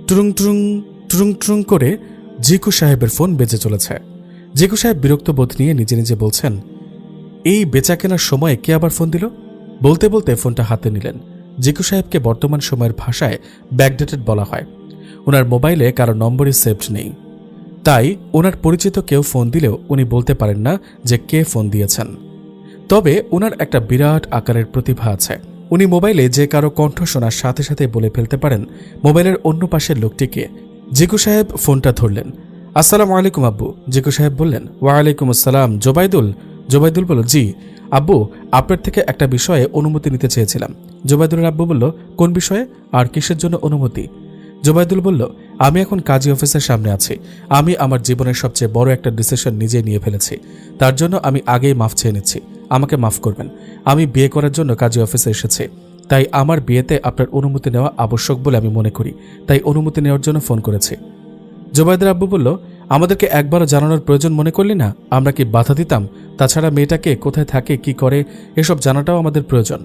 টুরুং টুরুং টুরুং টুরুং করে জিকু সাহেবের ফোন বেজে চলেছে। জিকু সাহেব বিরক্ত বোধ নিয়ে নিজে নিজে বলছেন, এই বেচা কেনার সময়ে কে আবার ফোন দিল? বলতে বলতে ফোনটা হাতে নিলেন। জিকু সাহেবকে বর্তমান সময়ের ভাষায় ব্যাকডেটেড বলা হয়। ওনার মোবাইলে কারো নম্বরই সেভড নেই, তাই ওনার পরিচিত কেউ ফোন দিলেও উনি বলতে পারেন না যে কে ফোন দিয়েছেন। তবে ওনার একটা বিরাট আকারের প্রতিভা আছে। উনি মোবাইলে যে কারো কণ্ঠ শোনার সাথে সাথে বলে ফেলতে পারেন মোবাইলের অন্য পাশের লোকটিকে। জিকু সাহেব ফোনটা ধরলেন। আসসালামু আলাইকুম আব্বু। জিকু সাহেব বললেন, ওয়ালাইকুম আসসালাম। জোবাইদুল? জোবাইদুল বলল, জি আব্বু, আপনার থেকে একটা বিষয়ে অনুমতি নিতে চেয়েছিলাম। জোবাইদুলের আব্বু বলল, কোন বিষয়ে আর কিসের জন্য অনুমতি? জোবাইদুল বলল, আমি এখন কাজী অফিসের সামনে আছি। আমি আমার জীবনের সবচেয়ে বড় একটা ডিসিশন নিজেই নিয়ে ফেলেছি। তার জন্য আমি আগেই মাফ চেয়ে নিচ্ছি। আমাকে মাফ করবেন। আমি বিয়ে করার জন্য কাজী অফিসে এসেছি। তাই আমার বিয়েতে আপনার অনুমতি নেওয়া আবশ্যক বলে আমি মনে করি। তাই অনুমতি নেওয়ার জন্য ফোন করেছি। জোবাইদের আব্বু বলল, আমাদেরকে একবারও জানানোর প্রয়োজন মনে করলি না? আমরা কি বাধা দিতাম? তাছাড়া মেয়েটাকে কোথায় থাকে, কি করে, এসব জানাটাও আমাদের প্রয়োজন।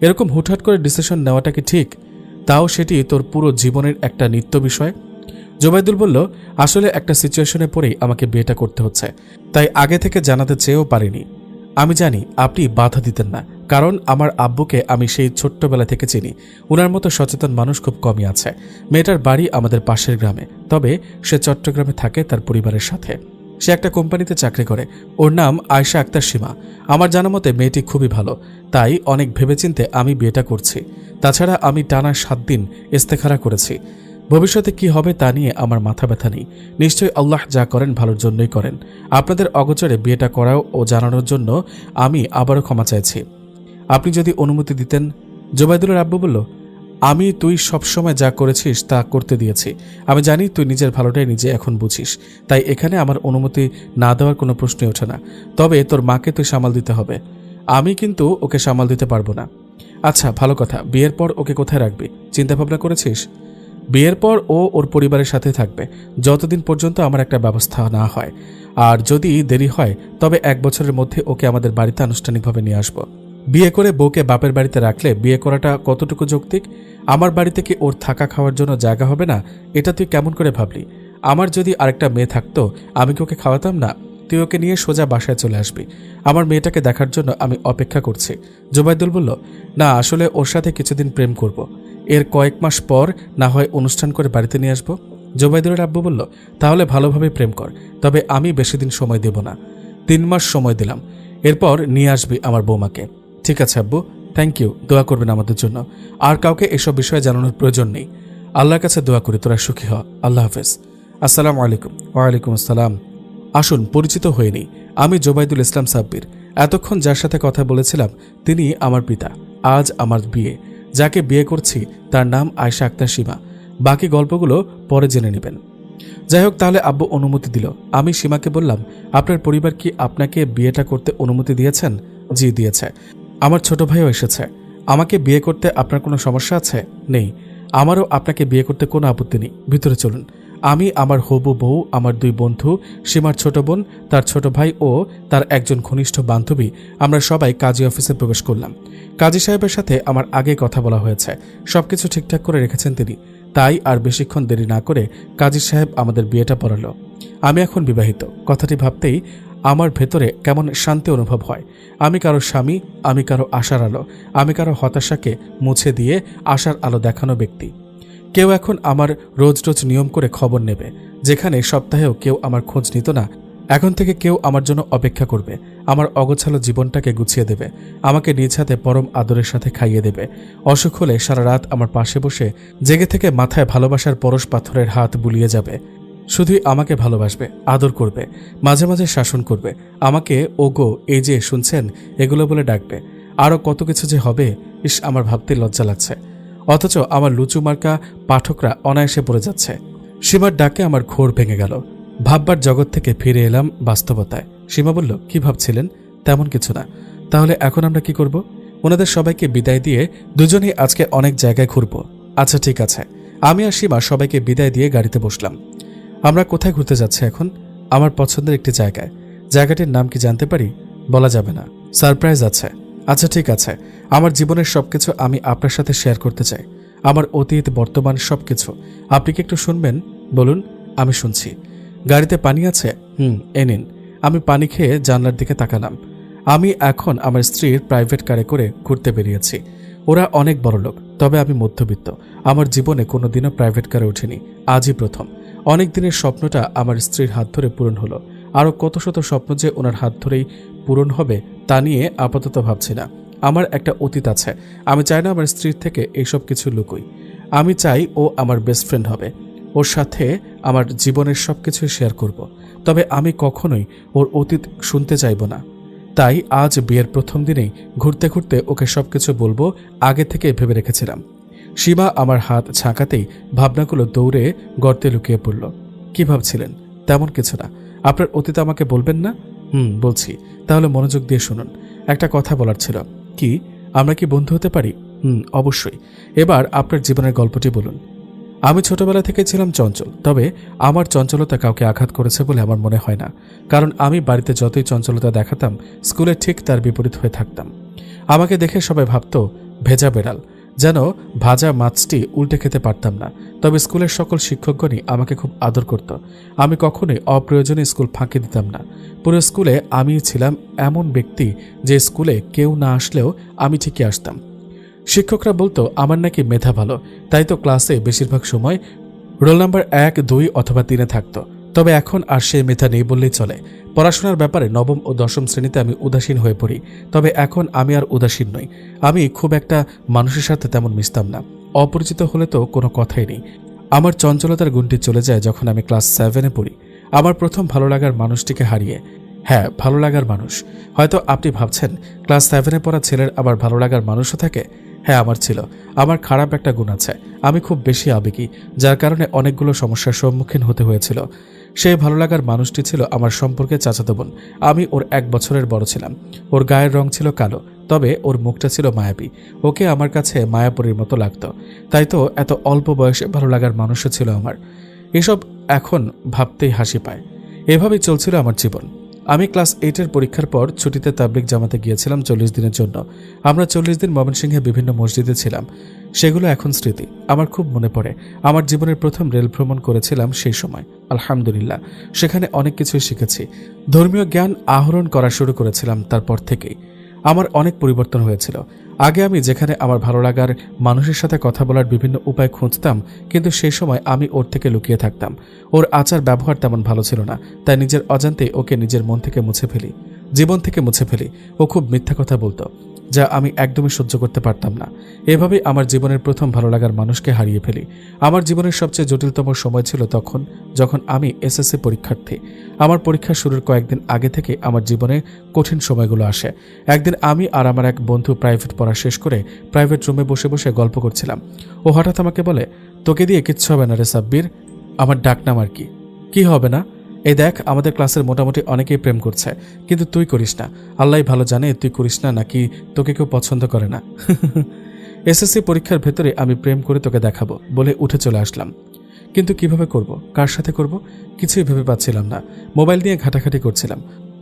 এরকম হুটহাট করে ডিসিশন নেওয়াটা কি ঠিক? তাও সেটি তোর পুরো জীবনের একটা নিত্য বিষয়। জোবাইদুল বলল, আসলে একটা সিচুয়েশনে পড়েই আমাকে বিয়েটা করতে হচ্ছে, তাই আগে থেকে জানাতে চেয়েও পারিনি। আমি জানি আপনি বাধা দিতেন না, কারণ আমার আব্বুকে আমি সেই ছোট্টবেলা থেকে চিনি। উনার মতো সচেতন মানুষ খুব কমই আছে। মেয়েটার বাড়ি আমাদের পাশের গ্রামে, তবে সে চট্টগ্রামে থাকে তার পরিবারের সাথে। সে একটা কোম্পানিতে চাকরি করে। ওর নাম আয়েশা আক্তার সীমা। আমার জানা মতে মেয়েটি খুবই ভালো, তাই অনেক ভেবেচিন্তে আমি বিয়েটা করছি। তাছাড়া আমি টানা 7 দিন ইস্তেখারা করেছি। ভবিষ্যতে কি হবে তা নিয়ে আমার মাথা ব্যথা নেই। নিশ্চয়ই আল্লাহ যা করেন ভালোর জন্যই করেন। আপনাদের অগোচরে বিয়েটা করাও ও জানানোর জন্য আমি আবারও ক্ষমা চাইছি। আপনি যদি অনুমতি দিতেন। জোবাইদুলের আব্বু বলল, তুই সবসময় যা করেছিস তা করতে দিয়েছি। আমি জানি তুই নিজের ভালোটাই নিজে এখন বুঝিস, তাই এখানে আমার অনুমতি না দেওয়ার কোনো প্রশ্নই ওঠে না। তবে তোর মাকে তুই সামাল দিতে হবে। আমি কিন্তু ওকে সামাল দিতে পারবো না। আচ্ছা, ভালো কথা। বিয়ের পর ওকে কোথায় রাখবি চিন্তা ভাবনা করেছিস? বিয়ের পর ও ওর পরিবারের সাথে থাকবে যতদিন পর্যন্ত আমার একটা ব্যবস্থা না হয়। আর যদি দেরি হয় তবে 1 বছরের মধ্যে ওকে আমাদের বাড়িতে আনুষ্ঠানিকভাবে নিয়ে আসবো। বিয়ে করে বউকে বাপের বাড়িতে রাখলে বিয়ে করাটা কতটুকু যৌক্তিক? আমার বাড়িতে কি ওর থাকা খাওয়ার জন্য জায়গা হবে না? এটা তুই কেমন করে ভাবলি? আমার যদি আরেকটা মেয়ে থাকতো আমি কি ওকে খাওয়াতাম না? তুই ওকে নিয়ে সোজা বাসায় চলে আসবি। আমার মেয়েটাকে দেখার জন্য আমি অপেক্ষা করছি। জোবাইদুল বলল, না, আসলে ওর সাথে কিছুদিন প্রেম করব। এর কয়েক মাস পর না হয় অনুষ্ঠান করে বাড়িতে নিয়ে আসবো। জোবাইদুলের আব্বু বলল, তাহলে ভালোভাবে প্রেম কর, তবে আমি বেশি দিন সময় দেব না। 3 মাস সময় দিলাম, এরপর নিয়ে আসবি আমার বৌমাকে। ঠিক আছে আব্বু, থ্যাংক ইউ। দোয়া করবেন আমাদের জন্য। আর কাউকে এসব বিষয়ে জানানোর প্রয়োজন নেই। আল্লাহর কাছে দোয়া করি তোরা সুখী হ। আল্লাহ হাফেজ। আসসালামু আলাইকুম। ওয়ালাইকুম আসসালাম। আসুন পরিচিত হয়ে নিই। আমি জোবাইদুল ইসলাম সাব্বির। এতক্ষণ যার সাথে কথা বলেছিলাম তিনি আমার পিতা। আজ আমার বিয়ে। যাকে বিয়ে করছি তার নাম আয়েশা আক্তার সীমা। বাকি গল্পগুলো পরে জেনে নেবেন। যাই হোক, তাহলে আব্বু অনুমতি দিল। আমি সীমাকে বললাম, আপনার পরিবার কি আপনাকে বিয়েটা করতে অনুমতি দিয়েছেন? জি, দিয়েছে। আমার ছোট ভাইও এসেছে। আমাকে বিয়ে করতে আপনার কোনো সমস্যা আছে? নেই। আমারও আপনাকে বিয়ে করতে কোনো আপত্তি নেই। ভিতরে চলুন। আমি, আমার হবু বউ, আমার 2 বন্ধু, সীমার ছোট বোন, তার ছোট ভাই ও তার একজন ঘনিষ্ঠ বান্ধবী, আমরা সবাই কাজী অফিসে প্রবেশ করলাম। কাজী সাহেবের সাথে আমার আগে কথা বলা হয়েছে। সবকিছু ঠিকঠাক করে রেখেছেন তিনি। তাই আর বেশিক্ষণ দেরি না করে কাজী সাহেব আমাদের বিয়েটা পড়ালো। আমি এখন বিবাহিত। কথাটি ভাবতেই আমার ভেতরে কেমন শান্তি অনুভব হয়। আমি কারো স্বামী, আমি কারো আশার আলো, আমি কারো হতাশাকে মুছে দিয়ে আশার আলো দেখানো ব্যক্তি। কেউ এখন আমার রোজ রোজ নিয়ম করে খবর নেবে। যেখানে সপ্তাহেও কেউ আমার খোঁজ নিত না, এখন থেকে কেউ আমার জন্য অপেক্ষা করবে। আমার অগোছালো জীবনটাকে গুছিয়ে দেবে। আমাকে নিজ হাতে পরম আদরের সাথে খাইয়ে দেবে। অসুখ হলে সারা রাত আমার পাশে বসে জেগে থেকে মাথায় ভালোবাসার পরশ পাথরের হাত বুলিয়ে যাবে। শুধুই আমাকে ভালোবাসবে, আদর করবে, মাঝে মাঝে শাসন করবে। আমাকে ওগো, এই যে শুনছেন, এগুলো বলে ডাকবে। আরও কত কিছু যে হবে, ইস, আমার ভাবতে লজ্জা লাগছে। অথচ আমার লুচু মার্কা পাঠকরা অনায়াসে পড়ে যাচ্ছে। সীমার ডাকে আমার ঘোর ভেঙে গেল। ভাববার জগৎ থেকে ফিরে এলাম বাস্তবতায়। সীমা বলল, কি ভাবছিলেন? তেমন কিছু না। তাহলে এখন আমরা কি করব? ওনাদের সবাইকে বিদায় দিয়ে দুজনেই আজকে অনেক জায়গায় ঘুরব। আচ্ছা, ঠিক আছে। আমি আর সীমা সবাইকে বিদায় দিয়ে গাড়িতে বসলাম। আমরা কোথায় ঘুরতে যাচ্ছি এখন? আমার পছন্দের একটি জায়গায়। জায়গাটির নাম কি জানতে পারি? বলা যাবে না, সারপ্রাইজ আছে। আচ্ছা, ঠিক আছে। আমার জীবনের সবকিছু আমি আপনার সাথে শেয়ার করতে চাই। আমার অতীত বর্তমান সবকিছু। আপনি কি একটু শুনবেন? বলুন। আমি শুনছি। গাড়িতে পানি আছে? এ নিন। আমি পানি খেয়ে জানলার দিকে তাকালাম। আমি এখন আমার স্ত্রীর প্রাইভেট কারে করে ঘুরতে বেরিয়েছি। ওরা অনেক বড় লোক, তবে আমি মধ্যবিত্ত। আমার জীবনে কোনোদিনও প্রাইভেট কারে উঠিনি, আজই প্রথম। অনেক দিনের স্বপ্নটা আমার স্ত্রীর হাত ধরে পূরণ হলো। আরও কত শত স্বপ্ন যে ওনার হাত ধরেই পূরণ হবে তা নিয়ে আপাতত ভাবছি না। আমার একটা অতীত আছে, আমি চাই না আমার স্ত্রীর থেকে এইসব কিছু লুকোই। আমি চাই ও আমার বেস্ট ফ্রেন্ড হবে, ওর সাথে আমার জীবনের সব কিছু শেয়ার করব। তবে আমি কখনোই ওর অতীত শুনতে চাইব না। তাই আজ বিয়ের প্রথম দিনেই ঘুরতে ঘুরতে ওকে সবকিছু বলবো, আগে থেকে ভেবে রেখেছিলাম। সীমা আমার হাত ঝাঁকাতেই ভাবনাগুলো দৌড়ে গর্তে লুকিয়ে পড়ল। কি ভাবছিলেন? তেমন কিছু না। আপনার অতীত আমাকে বলবেন না? বলছি। তাহলে মনোযোগ দিয়ে শুনুন। একটা কথা বলার ছিল। কি? আমরা কি বন্ধু হতে পারি? অবশ্যই। এবার আপনার জীবনের গল্পটি বলুন। আমি ছোটবেলা থেকে ছিলাম চঞ্চল, তবে আমার চঞ্চলতা কাউকে আঘাত করেছে বলে আমার মনে হয় না। কারণ আমি বাড়িতে যতই চঞ্চলতা দেখাতাম, স্কুলে ঠিক তার বিপরীত হয়ে থাকতাম। আমাকে দেখে সবাই ভাবত ভেজা বেড়াল, যেন ভাজা মাছটি উল্টে খেতে পারতাম না। তবে স্কুলের সকল শিক্ষকগণই আমাকে খুব আদর করত। আমি কখনোই অপ্রয়োজনে স্কুল ফাঁকি দিতাম না। পুরো স্কুলে আমিই ছিলাম এমন ব্যক্তি যে স্কুলে কেউ না আসলেও আমি ঠিকই আসতাম। শিক্ষকরা বলতো আমার নাকি মেধা ভালো, তাই তো ক্লাসে বেশিরভাগ সময় রোল নাম্বার 1, 2 অথবা 3 থাকতো। তবে এখন আর সেই মেধা নেই বললেই চলে। পড়াশোনার ব্যাপারে নবম ও দশম শ্রেণীতে আমি উদাসীন হয়ে পড়ি। তবে এখন আমি আর উদাসীন নই। আমি খুব একটা মানুষের সাথে তেমন মিশতাম না। অপরিচিত হলে তো কোনো কথাই নেই। আমার চঞ্চলতার গুণটি চলে যায় যখন আমি ক্লাস 7-এ পড়ি, আমার প্রথম ভালো লাগার মানুষটিকে হারিয়ে। হ্যাঁ, ভালো লাগার মানুষ। হয়তো আপনি ভাবছেন ক্লাস 7-এ পড়া ছেলের আবার ভালো লাগার মানুষও থাকে। হ্যাঁ, আমার ছিল। আমার খারাপ একটা গুণ আছে, আমি খুব বেশি আবেগী, যার কারণে অনেকগুলো সমস্যার সম্মুখীন হতে হয়েছিল। সেই ভালো লাগার মানুষটি ছিল আমার সম্পর্কে চাচাতো বোন। আমি ওর 1 বছরের বড় ছিলাম। ওর গায়ের রং ছিল কালো, তবে ওর মুখটা ছিল মায়াবী। ওকে আমার কাছে মায়াপরীর মতো লাগতো। তাই তো এত অল্প বয়সে ভালো লাগার মানুষও ছিল আমার। এসব এখন ভাবতেই হাসি পায়। এভাবেই চলছিল আমার জীবন। আমি ক্লাস 8-এর পরীক্ষার পর ছুটিতে তাবলিগ জামাতে গিয়েছিলাম 40 দিনের জন্য। আমরা 40 দিন ময়মনসিংহে বিভিন্ন মসজিদে ছিলাম। সেগুলো এখন স্মৃতি। আমার খুব মনে পড়ে আমার জীবনের প্রথম রেল ভ্রমণ করেছিলাম সেই সময়। আলহামদুলিল্লাহ, সেখানে অনেক কিছুই শিখেছি। ধর্মীয় জ্ঞান আহরণ করা শুরু করেছিলাম তারপর থেকেই। আমার অনেক পরিবর্তন হয়েছিল। আগে আমি যেখানে আমার ভালো লাগার মানুষের সাথে কথা বলার বিভিন্ন উপায় খুঁজতাম, কিন্তু সেই সময় আমি ওর থেকে লুকিয়ে থাকতাম। ওর আচার ব্যবহার তেমন ভালো ছিল না, তাই নিজের অজান্তেই ওকে নিজের মন থেকে মুছে ফেলি, জীবন থেকে মুছে ফেলি। ও খুব মিথ্যা কথা বলতো, যা আমি একদমই সহ্য করতে পারতাম না। এভাবেই আমার জীবনের প্রথম ভালো লাগার মানুষকে হারিয়ে ফেলি। আমার জীবনের সবচেয়ে জটিলতম সময় ছিল তখন, যখন আমি এসএসসি পরীক্ষার্থী। আমার পরীক্ষা শুরুর কয়েকদিন আগে থেকে আমার জীবনে কঠিন সময়গুলো আসে। একদিন আমি আর আমার এক বন্ধু প্রাইভেট পড়া শেষ করে প্রাইভেট রুমে বসে বসে গল্প করছিলাম। ও হঠাৎ আমাকে বলে, তোকে দিয়ে কিচ্ছু হবে না রে সাব্বির। আমার ডাকনাম আর কি। কি হবে না? এই দেখ, আমাদের ক্লাসের মোটামুটি অনেকেই প্রেম করছে, কিন্তু তুই করিস না। আল্লাহ ভালো জানে তুই করিস না নাকি তোকে কেউ পছন্দ করে না। এসএসসি পরীক্ষার ভেতরে আমি প্রেম করে তোকে দেখাবো বলে উঠে চলে আসলাম। কিন্তু কিভাবে করব, কার সাথে করব, কিছুই ভেবে পাচ্ছিলাম না। মোবাইল নিয়ে ঘাটাঘাটি করছিলাম।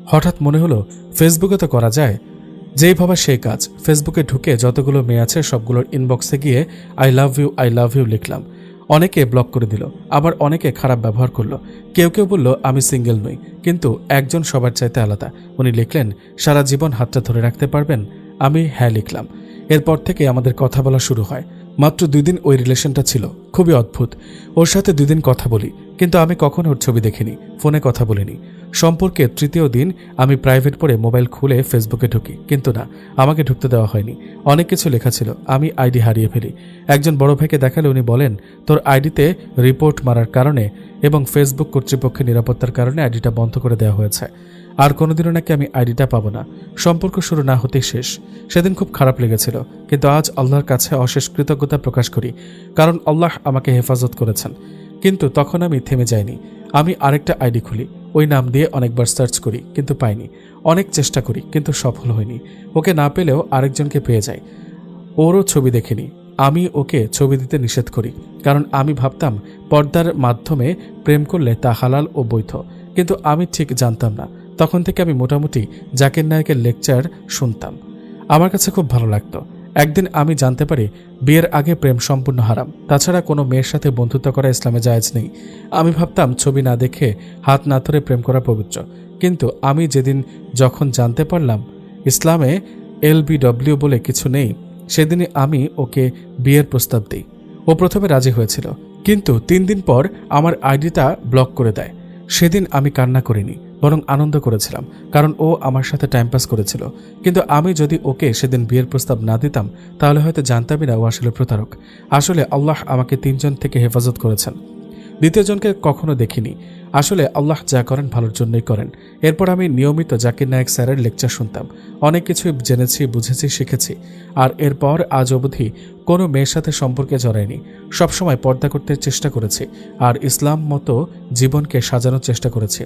হঠাৎ মনে হলো ফেসবুকে তো করা যায়। যেই ভাবা সেই কাজ। ফেসবুকে ঢুকে যতগুলো মেয়ে আছে সবগুলোর ইনবক্সে গিয়ে আই লাভ ইউ লিখলাম। অনেকে ব্লক করে দিল, আবার অনেকে খারাপ ব্যবহার করলো। কেউ কেউ বলল আমি সিঙ্গেল নই, কিন্তু একজন সবার চাইতে আলাদা। উনি লিখলেন, সারা জীবন হাতটা ধরে রাখতে পারবেন? আমি হ্যাঁ লিখলাম। এরপর থেকে আমাদের কথা বলা শুরু হয়। মাত্র 2 দিন ওই রিলেশনটা ছিল, খুবই অদ্ভুত। ওর সাথে 2 দিন কথা বলি, কিন্তু আমি কখনো ওর ছবি দেখিনি, ফোনে কথা বলিনি। সম্পর্কের 3য় দিন আমি প্রাইভেট পড়ে মোবাইল খুলে ফেসবুকে ঢুকি, কিন্তু না, আমাকে ঢুকতে দেওয়া হয়নি। অনেক কিছু লেখা ছিল, আমি আইডি হারিয়ে ফেলি। একজন বড় ভাইকে দেখালে উনি বলেন, তোর আইডিতে রিপোর্ট মারার কারণে এবং ফেসবুক কর্তৃপক্ষের নিরাপত্তার কারণে আইডিটা বন্ধ করে দেওয়া হয়েছে। আর কোনোদিনও নাকি আমি আইডিটা পাবো না। সম্পর্ক শুরু না হতেই শেষ। সেদিন খুব খারাপ লেগেছিল, কিন্তু আজ আল্লাহর কাছে অশেষ কৃতজ্ঞতা প্রকাশ করি, কারণ আল্লাহ আমাকে হেফাজত করেছেন। কিন্তু তখন আমি থেমে যাইনি। আমি আরেকটা আইডি খুলি, ওই নাম দিয়ে অনেকবার সার্চ করি, কিন্তু পাইনি। অনেক চেষ্টা করি, কিন্তু সফল হয়নি। ওকে না পেলেও আরেকজনকে পেয়ে যাই। ওরও ছবি দেখিনি। আমি ওকে ছবি দিতে নিষেধ করি, কারণ আমি ভাবতাম পর্দার মাধ্যমে প্রেম করলে তা হালাল ও বৈধ। কিন্তু আমি ঠিক জানতাম না। তখন থেকে আমি মোটামুটি জাকির নায়কের লেকচার শুনতাম। আমার কাছে খুব ভালো লাগতো। একদিন আমি জানতে পারি বিয়ের আগে প্রেম সম্পূর্ণ হারাম। তাছাড়া কোনো মেয়ের সাথে বন্ধুত্ব করা ইসলামে জায়েজ নেই। আমি ভাবতাম ছবি না দেখে হাত না ধরে প্রেম করা পবিত্র, কিন্তু আমি যেদিন যখন জানতে পারলাম ইসলামে LBW বলে কিছু নেই, সেদিনই আমি ওকে বিয়ের প্রস্তাব দিই। ও প্রথমে রাজি হয়েছিল, কিন্তু 3 দিন পর আমার আইডিটা ব্লক করে দেয়। সেদিন আমি কান্না করিনি, বরং আনন্দ করেছিলাম, কারণ ও আমার সাথে টাইম পাস করেছিল। কিন্তু আমি যদি ওকে সেদিন বিয়ের প্রস্তাব না দিতাম, তাহলে হয়তো জানতামই না ও আসলে প্রতারক। আসলে আল্লাহ আমাকে 3 জন থেকে হেফাজত করেছেন, দ্বিতীয়জনকে কখনো দেখিনি। আসলে আল্লাহ যা করেন ভালোর জন্যই করেন। এরপর আমি নিয়মিত জাকির নায়েক স্যারের লেকচার শুনতাম, অনেক কিছুই জেনেছি, বুঝেছি, শিখেছি। আর এরপর আজ অবধি কোনো মেয়ের সাথে সম্পর্কে জড়াইনি। সবসময় পর্দা করতে চেষ্টা করেছি আর ইসলাম মতো জীবনকে সাজানোর চেষ্টা করেছি।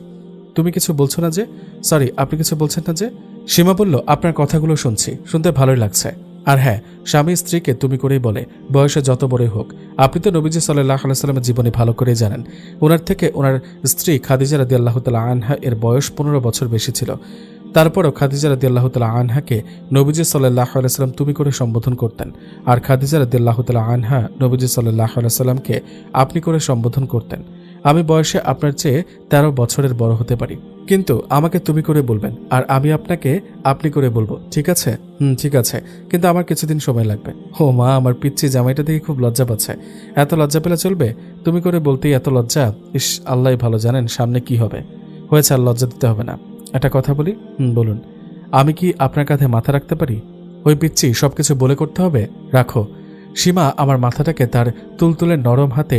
তুমি কিছু বলছো না যে? সরি, আপনি কিছু বলছেন না যে? সীমা বলল, আপনার কথাগুলো শুনছি, শুনতে ভালোই লাগছে। আর হ্যাঁ, স্বামী স্ত্রীকে তুমি করেই বলে, বয়সে যত বড়ই হোক। আপনি তো নবীজি সাল্লাল্লাহু আলাইহি সাল্লামের জীবনী ভালো করেই জানেন। ওনার থেকে ওনার স্ত্রী খাদিজা রাদিয়াল্লাহু তাআলা আনহা এর বয়স 15 বছর বেশি ছিল। তারপরও খাদিজা রাদিয়াল্লাহু তাআলা আনহাকে নবীজি সাল্লাল্লাহু আলাইহি সাল্লাম তুমি করে সম্বোধন করতেন, আর খাদিজা রাদিয়াল্লাহু তাআলা আনহা নবীজি সাল্লাল্লাহু আলাইহি সাল্লামকে আপনি করে সম্বোধন করতেন। আমি বয়সে আপনার চেয়ে 13 বছরের বড় হতে পারি, কিন্তু আমাকে তুমি করে বলবেন, আর আমি আপনাকে আপনি করে বলবো, ঠিক আছে? ঠিক আছে, কিন্তু আমার কিছুদিন সময় লাগবে। ও মা, আমার পিচ্চি জামাইটা দেখে খুব লজ্জা পাচ্ছে। এত লজ্জা পেলে চলবে? তুমি করে বলতেই এত লজ্জা। ইস, আল্লাহ ভালো জানেন সামনে কি হবে। হয়েছে, আর লজ্জা দিতে হবে না। একটা কথা বলি। বলুন। আমি কি আপনার কাঁধে মাথা রাখতে পারি? ওই পিচ্চি সবকিছু বলে করতে হবে? রাখো। সীমা আমার মাথাটাকে তার তুলতুলে নরম হাতে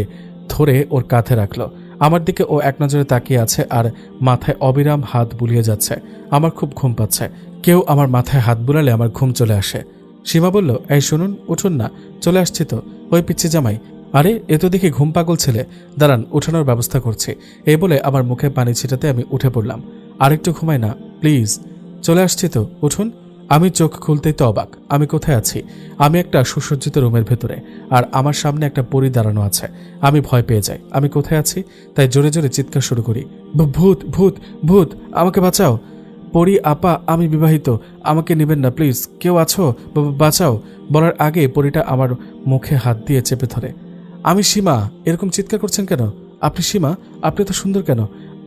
ধরে ওর কাঁধে রাখলো। আমার দিকে ও এক নজরে তাকিয়ে আছে আর মাথায় অবিরাম হাত বুলিয়ে যাচ্ছে। আমার খুব ঘুম পাচ্ছে। কেউ আমার মাথায় হাত বুলালে আমার ঘুম চলে আসে। সীমা বলল, এই শুনুন, উঠুন না। চলে আসছি তো। ওই পিচ্চি জামাই। আরে, এ তো দেখি ঘুম পাগল ছেলে। দাঁড়ান, উঠানোর ব্যবস্থা করছি। এই বলে আমার মুখে পানি ছিটাতে আমি উঠে পড়লাম। আরেকটু ঘুমাই না প্লিজ? চলে আসছি তো, উঠুন। আমি চোখ খুলতেই তো অবাক। আমি কোথায় আছি? আমি একটা সুসজ্জিত রুমের ভেতরে, আর আমার সামনে একটা পরী দাঁড়ানো আছে। আমি ভয় পেয়ে যাই। আমি কোথায় আছি? তাই জোরে জোরে চিৎকার শুরু করি, ভূত, ভূত, ভূত, আমাকে বাঁচাও। পরী আপা, আমি বিবাহিত, আমাকে নেবেন না প্লিজ। কেউ আছো? বাঁচাও। বলার আগে পরীটা আমার মুখে হাত দিয়ে চেপে ধরে। আমি সীমা। এরকম চিৎকার করছেন কেন? আপনি সীমা? আপনি তো সুন্দর কেন?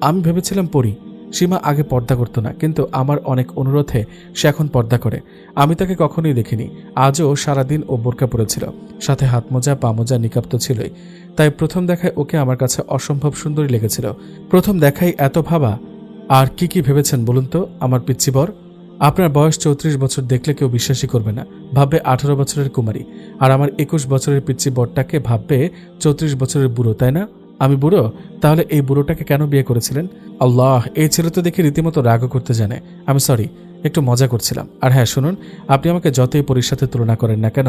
আমি ভেবেছিলাম পরী। সীমা আগে পর্দা করতো না, কিন্তু আমার অনেক অনুরোধে সে এখন পর্দা করে। আমি তাকে কখনোই দেখিনি। আজও সারাদিন ও বোরকা পরেছিল, সাথে হাত মোজা, পা মোজা, নিকাব তো ছিলই। তাই প্রথম দেখায় ওকে আমার কাছে অসম্ভব সুন্দরী লেগেছিল। প্রথম দেখাই এত ভাবা। আর কি কি ভেবেছেন বলুন তো আমার পিচ্চি বর? আপনার বয়স 34 বছর দেখলে কেউ বিশ্বাসই করবে না, ভাববে 18 বছরের কুমারী। আর আমার 21 বছরের পিচ্চি বরটাকে ভাববে 34 বছরের বুড়ো, তাই না? আমি বুড়ো? তাহলে এই বুড়োটাকে কেন বিয়ে করেছিলেন? আল্লাহ, এই ছেলে তো দেখে রীতিমতো রাগও করতে জানে। আমি সরি, একটু মজা করছিলাম। আর হ্যাঁ শুনুন, আপনি আমাকে যতই পরীর সাথে তুলনা করেন না কেন,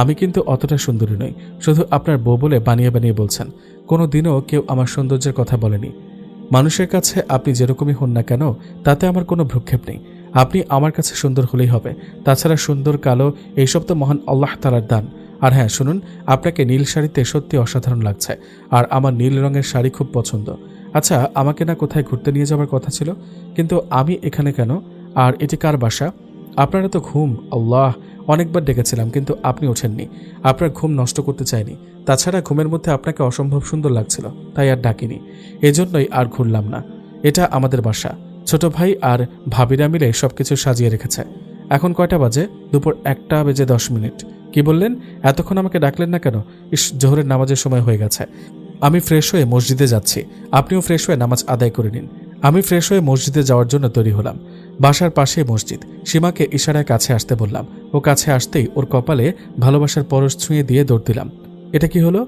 আমি কিন্তু অতটা সুন্দরী নই। শুধু আপনার বউ বলে বানিয়ে বানিয়ে বলছেন। কোনো দিনও কেউ আমার সৌন্দর্যের কথা বলেনি। মানুষের কাছে আপনি যেরকমই হন না কেন, তাতে আমার কোনো ভ্রুক্ষেপ নেই। আপনি আমার কাছে সুন্দর হলেই হবে। তাছাড়া সুন্দর, কালো, এইসব তো মহান আল্লাহ তাআলার দান। আর হ্যাঁ শুনুন, আপনাকে নীল শাড়িতে সত্যি অসাধারণ লাগছে, আর আমার নীল রঙের শাড়ি খুব পছন্দ। আচ্ছা, আমাকে না কোথায় ঘুরতে নিয়ে যাওয়ার কথা ছিল, কিন্তু আমি এখানে কেন? আর এটি কার বাসা? আপনারা তো ঘুম। আল্লাহ, অনেকবার ডেকেছিলাম কিন্তু আপনি ওঠেননি। আপনার ঘুম নষ্ট করতে চাইনি। তাছাড়া ঘুমের মধ্যে আপনাকে অসম্ভব সুন্দর লাগছিল, তাই আর ডাকিনি। এজন্যই আর ঘুরলাম না। এটা আমাদের বাসা। ছোট ভাই আর ভাবিরা মিলে সবকিছু সাজিয়ে রেখেছে। এখন কয়টা বাজে? দুপুর 1:10। কি বললেন? এতক্ষণ আমাকে ডাকলেন না কেন? জোহরের নামাজের সময় হয়ে গেছে। আমি ফ্রেশ হয়ে মসজিদে যাচ্ছি, আপনিও ফ্রেশ হয়ে নামাজ আদায় করে নিন। আমি ফ্রেশ হয়ে মসজিদে যাওয়ার জন্য তৈরি হলাম। বাসার পাশেই মসজিদ। সীমাকে ইশারায় কাছে আসতে বললাম। ও কাছে আসতেই ওর কপালে ভালোবাসার পরশ ছুঁয়ে দিয়ে দৌড় দিলাম। এটা কি হলো?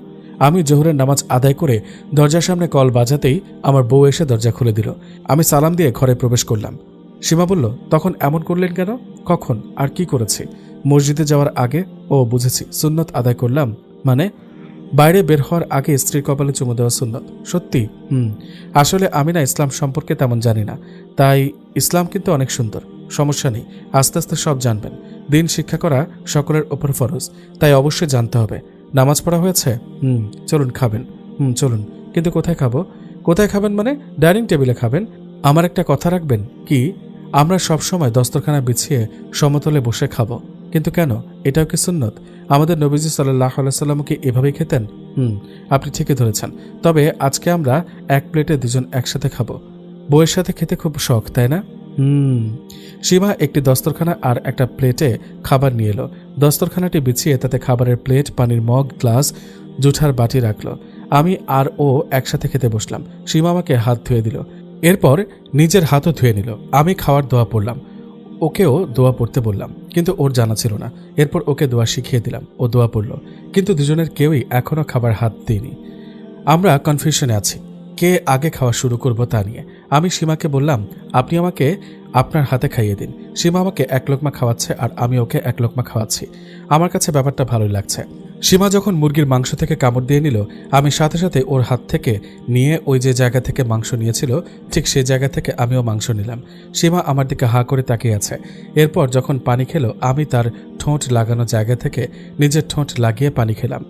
আমি জোহরের নামাজ আদায় করে দরজার সামনে কল বাজাতেই আমার বউ এসে দরজা খুলে দিল। আমি সালাম দিয়ে ঘরে প্রবেশ করলাম। সীমা বলল, তখন এমন করলেন কেন? কখন আর কি করেছি? মসজিদে যাওয়ার আগে? ও বুঝেছি, সুন্নত আদায় করলাম। মানে? বাইরে বের হওয়ার আগে স্ত্রীর কপালে চুমু দেওয়া সুন্নত। সত্যি? আসলে আমি না ইসলাম সম্পর্কে তেমন জানি না, তাই ইসলাম কিন্তু অনেক সুন্দর। সমস্যা নেই, আস্তে আস্তে সব জানবেন। দিন শিক্ষা করা সকলের ওপর ফরজ, তাই অবশ্যই জানতে হবে। নামাজ পড়া হয়েছে? চলুন খাবেন। চলুন। কিন্তু কোথায় খাবো? কোথায় খাবেন মানে? ডাইনিং টেবিলে খাবেন। আমার একটা কথা রাখবেন কি? আমরা সব সময় দস্তরখানা বিছিয়ে সমতলে বসে খাবো। কিন্তু কেন? এটাও কি সুন্নত? আমাদের নবীজি সাল্লাল্লাহু আলাইহি সাল্লাম কি এভাবেই খেতেন? আপনি ঠিকই ধরেছেন। তবে আজকে আমরা এক প্লেটে দুজন একসাথে খাবো। বউয়ের সাথে খেতে খুব শখ, তাই না? সীমা একটি দস্তরখানা আর একটা প্লেটে খাবার নিয়ে এলো। দস্তরখানাটি বিছিয়ে তাতে খাবারের প্লেট, পানির মগ, গ্লাস, জুঠার বাটি রাখলো। আমি আর ও একসাথে খেতে বসলাম। সীমা আমাকে হাত ধুয়ে দিল, এরপর নিজের হাতও ধুয়ে নিল। আমি খাওয়ার দোয়া পড়লাম, ওকেও দোয়া পড়তে বললাম, কিন্তু ওর জানা ছিল না। এরপর ওকে দোয়া শিখিয়ে দিলাম, ও দোয়া পড়ল, কিন্তু দুজনের কেউই এখনও খাবার হাত দিইনি। আমরা কনফিউশনে আছি কে আগে খাওয়া শুরু করব তা নিয়ে। আমি সীমাকে বললাম, আপনি আমাকে আপনার হাতে খাইয়ে দিন। সীমা আমাকে এক লোকমা খাওয়াচ্ছে আর আমি ওকে এক লোকমা খাওয়াচ্ছি। আমার কাছে ব্যাপারটা ভালোই লাগছে। সীমা যখন মুরগির মাংস থেকে কামড় দিয়ে নিল, আমি সাথে সাথে ওর হাত থেকে নিয়ে ওই যে জায়গা থেকে মাংস নিয়েছিল ঠিক সেই জায়গা থেকে আমিও মাংস নিলাম। সীমা আমার দিকে হাঁ করে তাকিয়ে আছে। এরপর যখন পানি খেলো, আমি তার ঠোঁট লাগানো জায়গা থেকে নিজের ঠোঁট লাগিয়ে পানি খেলাম।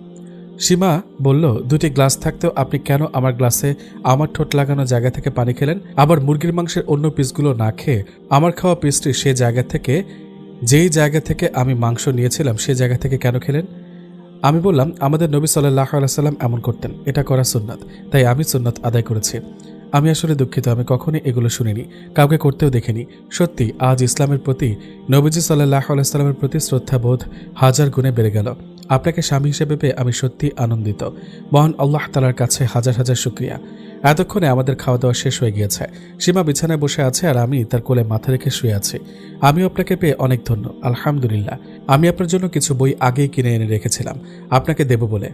সীমা বলল, দুটি গ্লাস থাকতেও আপনি কেন আমার গ্লাসে আমার ঠোঁট লাগানো জায়গা থেকে পানি খেলেন? আবার মুরগির মাংসের অন্য পিসগুলো না খেয়ে আমার খাওয়া পিসটি সেই জায়গা থেকে, যেই জায়গা থেকে আমি মাংস নিয়েছিলাম সেই জায়গা থেকে কেন খেলেন? আমি বললাম, আমাদের নবী সাল্লাল্লাহু আলাইহি সাল্লাম এমন করতেন, এটা করা সুন্নাত, তাই আমি সুন্নাত আদায় করেছি। আমি আসলে দুঃখিত, আমি কখনোই এগুলো শুনিনি, কাউকে করতেও দেখিনি। সত্যি আজ ইসলামের প্রতি, নবীজি সাল্লাল্লাহু আলাইহি সাল্লামের প্রতি শ্রদ্ধাবোধ হাজার গুণে বেড়ে গেল। আপনাকে স্বামী হিসেবে পেয়ে আমি সত্যি আনন্দিত। মহান আল্লাহ তাআলার কাছে হাজার হাজার শুকরিয়া। এতক্ষণে আমাদের খাওয়া দাওয়া শেষ হয়ে গিয়েছে। সীমা বিছানায় বসে আছে আর আমি তার কোলে মাথা রেখে শুয়ে আছি। আমিও আপনাকে পেয়ে অনেক ধন্য, আলহামদুলিল্লাহ। আমি আপনার জন্য কিছু বই আগেই কিনে এনে রেখেছিলাম আপনাকে দেব বলে।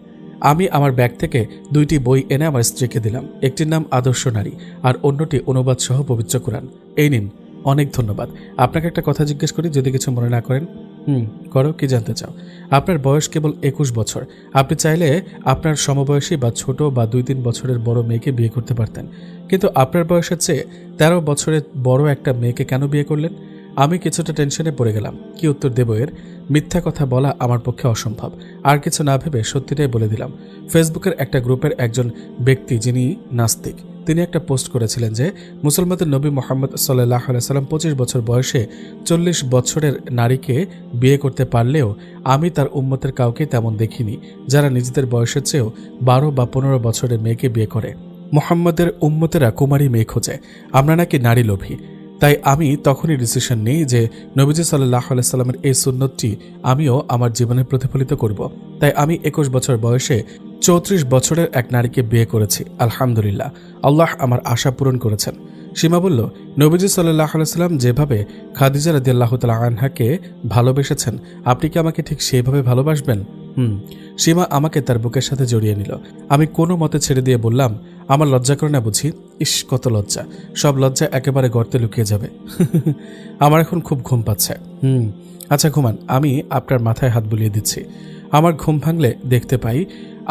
আমি আমার ব্যাগ থেকে 2টি বই এনে আমার স্ত্রীকে দিলাম। একটির নাম আদর্শ নারী আর অন্যটি অনুবাদ সহ পবিত্র কোরআন। এই নিন। অনেক ধন্যবাদ। আপনাকে একটা কথা জিজ্ঞেস করি, যদি কিছু মনে না করেন। করো, কি জানতে চাও? আপনার বয়স কেবল 21 বছর। আপনি চাইলে আপনার সমবয়সী বা ছোট বা 2-3 বছরের বড় মেয়েকে বিয়ে করতে পারতেন, কিন্তু আপনার বয়সের চেয়ে 13 বছরের বড় একটা মেয়েকে কেন বিয়ে করলেন? আমি কিছুটা টেনশনে পড়ে গেলাম। কি উত্তর দেব এর? মিথ্যা কথা বলা আমার পক্ষে অসম্ভব। আর কিছু না ভেবে সত্যিটাই বলে দিলাম। ফেসবুকের একটা গ্রুপের একজন ব্যক্তি, যিনি নাস্তিক, তিনি একটা পোস্ট করেছিলেন যে মুসলমানদের নবী মুহাম্মদ সাল্লাল্লাহু আলাইহি সাল্লাম 25 বছর বয়সে 40 বছরের নারীকে বিয়ে করতে পারলেও আমি তার উম্মতের কাউকে তেমন দেখিনি যারা নিজেদের বয়সের চেয়েও 12 বা 15 বছরের মেয়েকে বিয়ে করে। মুহাম্মদের উম্মতেরা কুমারী মেয়ে খোঁজে, আমরা নাকি নারী লোভী। তাই আমি তখনই ডিসিশন নিই যে নবীজি সাল্লাল্লাহু আলাইহি সাল্লামের এই সুন্নতটি আমিও আমার জীবনে প্রতিফলিত করব। তাই আমি 21 বছর বয়সে 34 বছরের এক নারীকে বিয়ে করেছি। আলহামদুলিল্লাহ, আল্লাহ আমার আশা পূরণ করেছেন। সীমা বলল, নবীজি সাল্লাল্লাহু আলাইহি সাল্লাম যেভাবে খাদিজা রাদিয়াল্লাহু তাআলা আনহাকে ভালোবেসেছেন, আপনি কি আমাকে ঠিক সেইভাবে ভালোবাসবেন? সীমা আমাকে তার বুকের সাথে জড়িয়ে নিল। আমি কোনো মতে ছেড়ে দিয়ে বললাম, আমার লজ্জা করে না বুঝি? ইস, কত লজ্জা! সব লজ্জা একেবারে গর্তে লুকিয়ে যাবে। আমার এখন খুব ঘুম পাচ্ছে। আচ্ছা ঘুমান, আমি আপনার মাথায় হাত বুলিয়ে দিচ্ছি। আমার ঘুম ভাঙলে দেখতে পাই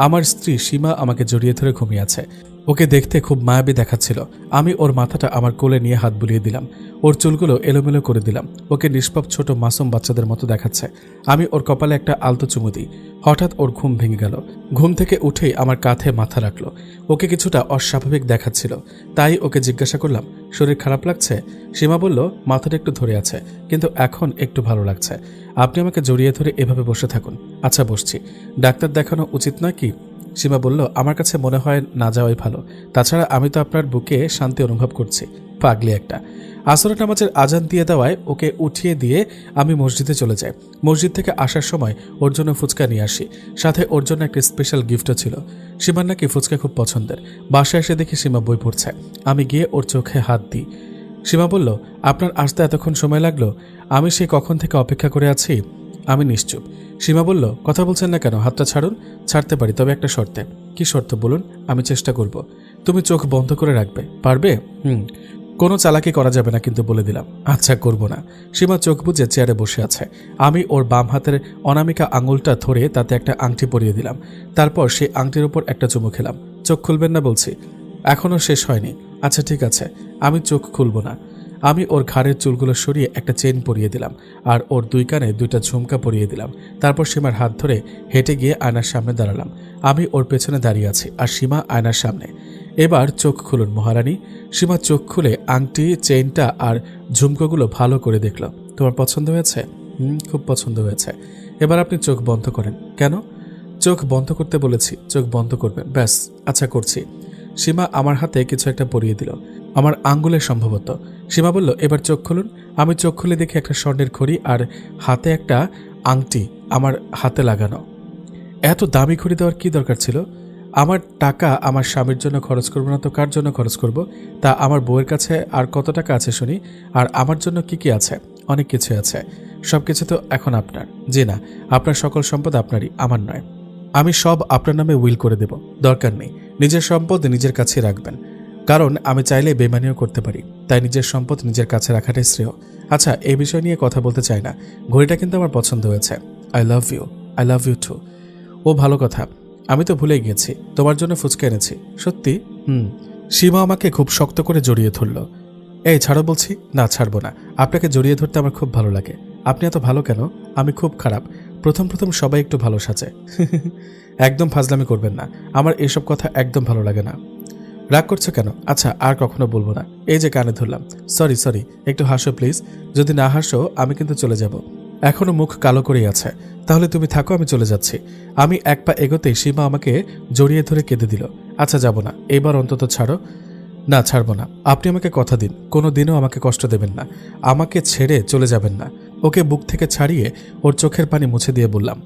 আমার স্ত্রী সীমা আমাকে জড়িয়ে ধরে ঘুমিয়ে আছে। ওকে দেখতে খুব মায়াবী দেখাচ্ছিল। আমি ওর মাথাটা আমার কোলে নিয়ে হাত বুলিয়ে দিলাম, ওর চুলগুলো এলোমেলো করে দিলাম। ওকে নিষ্পাপ ছোট মাসুম বাচ্চাদের মতো দেখাচ্ছে। আমি ওর কপালে একটা আলতো চুমু দিই। হঠাৎ ওর ঘুম ভেঙে গেল। ঘুম থেকে উঠেই আমার কাঁধে মাথা রাখলো। ওকে কিছুটা অস্বাভাবিক দেখাচ্ছিল, তাই ওকে জিজ্ঞাসা করলাম, শরীর খারাপ লাগছে? সীমা বলল, মাথাটা একটু ধরে আছে, কিন্তু এখন একটু ভালো লাগছে। আপনি আমাকে জড়িয়ে ধরে এভাবে বসে থাকুন। আচ্ছা বসছি। ডাক্তার দেখানো উচিত নয় কি? সীমা বলল, আমার কাছে মনে হয় না যাওয়াই ভালো। তাছাড়া আমি তো আপনার বুকে শান্তি অনুভব করছি। পাগলি একটা। আসরের নামাজের আজান দিয়ে দেওয়ায় ওকে উঠিয়ে দিয়ে আমি মসজিদে চলে যাই। মসজিদ থেকে আসার সময় ওর জন্য ফুচকা নিয়ে আসি, সাথে ওর জন্য একটা স্পেশাল গিফটও ছিল। সীমার নাকি ফুচকা খুব পছন্দের। বাসায় এসে দেখি সীমা বই পড়ছে। আমি গিয়ে ওর চোখে হাত দিই। সীমা বলল, আপনার আসতে এতক্ষণ সময় লাগলো? আমি সেই কখন থেকে অপেক্ষা করে আছি। আমি নিশ্চুপ। সীমা বলল, কথা বলছেন না কেন? হাতটা ছাড়ুন। ছাড়তে পারি, তবে একটা শর্তে। কি শর্ত বলুন? আমি চেষ্টা করব। তুমি চোখ বন্ধ করে রাখবে, পারবে? কোনো চালাকি করা যাবে না কিন্তু, বলে দিলাম। আচ্ছা, করব না। সীমা চোখ বুজে চেয়ারে বসে আছে। আমি ওর বাম হাতের অনামিকা আঙুলটা ধরে তাতে একটা আংটি পরিয়ে দিলাম। তারপর সেই আংটির উপর একটা চুমু খেলাম। চোখ খুলবেন না বলছি? এখনো শেষ হয়নি। আচ্ছা ঠিক আছে, আমি চোখ খুলব না। আমি ওর ঘাড়ের চুলগুলো সরিয়ে একটা চেন পরিয়ে দিলাম আর ওর 2 কানে 2টা ঝুমকা পরিয়ে দিলাম। তারপর সীমার হাত ধরে হেঁটে গিয়ে আয়নার সামনে দাঁড়ালাম। আমি ওর পেছনে দাঁড়িয়ে আছি আর সীমা আয়নার সামনে। এবার চোখ খুলুন মহারানী। সীমা চোখ খুলে আংটি, চেইনটা আর ঝুমকোগুলো ভালো করে দেখল। তোমার পছন্দ হয়েছে? খুব পছন্দ হয়েছে। এবার আপনি চোখ বন্ধ করেন। কেন? চোখ বন্ধ করতে বলেছি, চোখ বন্ধ করবেন। ব্যাস, আচ্ছা করছি। সীমা আমার হাতে কিছু একটা পরিয়ে দিল, আমার আঙ্গুলে সম্ভবত। সীমা বলল, এবার চোখ খুলুন। আমি চোখ খুলে দেখি একটা স্বর্ণের ঘড়ি আর হাতে একটা আংটি আমার হাতে লাগানো। এত দামি ঘড়ি দেওয়ার কি দরকার ছিল? আমার টাকা আমার স্বামীর জন্য খরচ করবো না তো কার জন্য খরচ করব? তা আমার বউয়ের কাছে আর কত টাকা আছে শুনি? আর আমার জন্য কি কি আছে? অনেক কিছু আছে। সব কিছু তো এখন আপনার। জি না, আপনার সকল সম্পদ আপনারই, আমার নয়। আমি সব আপনার নামে উইল করে দেব, দরকার নেই। নিজের সম্পদ নিজের কাছে রাখবেন, কারণ আমি চাইলে বেমানিও করতে পারি। তাই নিজের সম্পদ নিজের কাছে রাখাটাই শ্রেয়। আচ্ছা, এই বিষয় নিয়ে কথা বলতে চাই না। ঘড়িটা কিন্তু আমার পছন্দ হয়েছে। I love you, I love you too. ও ভালো কথা, আমি তো ভুলে গিয়েছি, তোমার জন্য ফুচকা এনেছি। সত্যি? সীমা আমাকে খুব শক্ত করে জড়িয়ে ধরল। এই ছাড়ো বলছি। না, ছাড়বো না। আপনাকে জড়িয়ে ধরতে আমার খুব ভালো লাগে। আপনি এত ভালো কেন? আমি খুব খারাপ। প্রথম প্রথম সবাই একটু ভালো সাজে। একদম ফাজলামি করবেন না, আমার এসব কথা একদম ভালো লাগে না। রাগ করছো কেন? আচ্ছা, আর কখনো বলবো না। এই যে কানে ধরলাম। সরি সরি, একটু হাসো প্লিজ। যদি না হাসো আমি কিন্তু চলে যাব। এখনো মুখ কালো করেই আছে। তাহলে তুমি থাকো, আমি চলে যাচ্ছি। আমি এক পা এগোতেই সীমা আমাকে জড়িয়ে ধরে কেঁদে দিল। আচ্ছা, যাব না, এইবার অন্তত ছাড়ো। না, ছাড়বো না। আপনি আমাকে কথা দিন, কোনো দিনও আমাকে কষ্ট দেবেন না, আমাকে ছেড়ে চলে যাবেন না। ওকে বুক থেকে ছাড়িয়ে ওর চোখের পানি মুছে দিয়ে বললাম,